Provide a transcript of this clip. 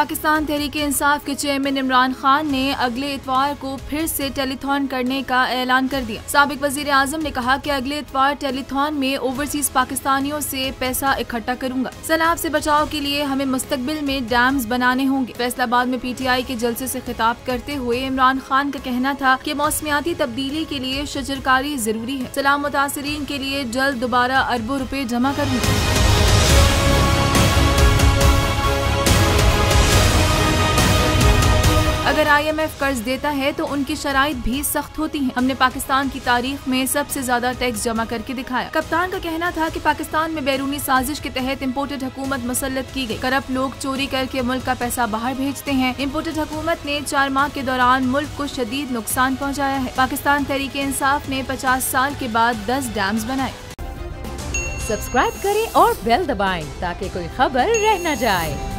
पाकिस्तान तहरीक इंसाफ के चेयरमैन इमरान खान ने अगले इतवार को फिर से टेलीथॉन करने का ऐलान कर दिया। साबिक वजीर आजम ने कहा कि अगले इतवार टेलीथॉन में ओवरसीज पाकिस्तानियों से पैसा इकट्ठा करूंगा। सैलाब से बचाव के लिए हमें मुस्तकबिल में डैम्स बनाने होंगे। फैसलाबाद में PTI के जलसे से खिताब करते हुए इमरान खान का कहना था कि मौसमियाती तब्दीली के लिए शजरकारी जरूरी है। सैलाब मुतासरीन के लिए जल्द दोबारा अरबों रुपए जमा करूंगा। अगर IMF कर्ज देता है तो उनकी शराइत भी सख्त होती हैं। हमने पाकिस्तान की तारीख में सबसे ज्यादा टैक्स जमा करके दिखाया। कप्तान का कहना था कि पाकिस्तान में बैरूनी साजिश के तहत इम्पोर्टेड हुकूमत मुसल्लत की गई। करप्ट लोग चोरी करके मुल्क का पैसा बाहर भेजते हैं। इम्पोर्टेड हुकूमत ने 4 माह के दौरान मुल्क को शदीद नुकसान पहुँचाया है। पाकिस्तान तहरीक इंसाफ ने 50 साल के बाद 10 डैम्स बनाए। सब्सक्राइब करें और बेल दबाएं ताकि कोई खबर रह न जाए।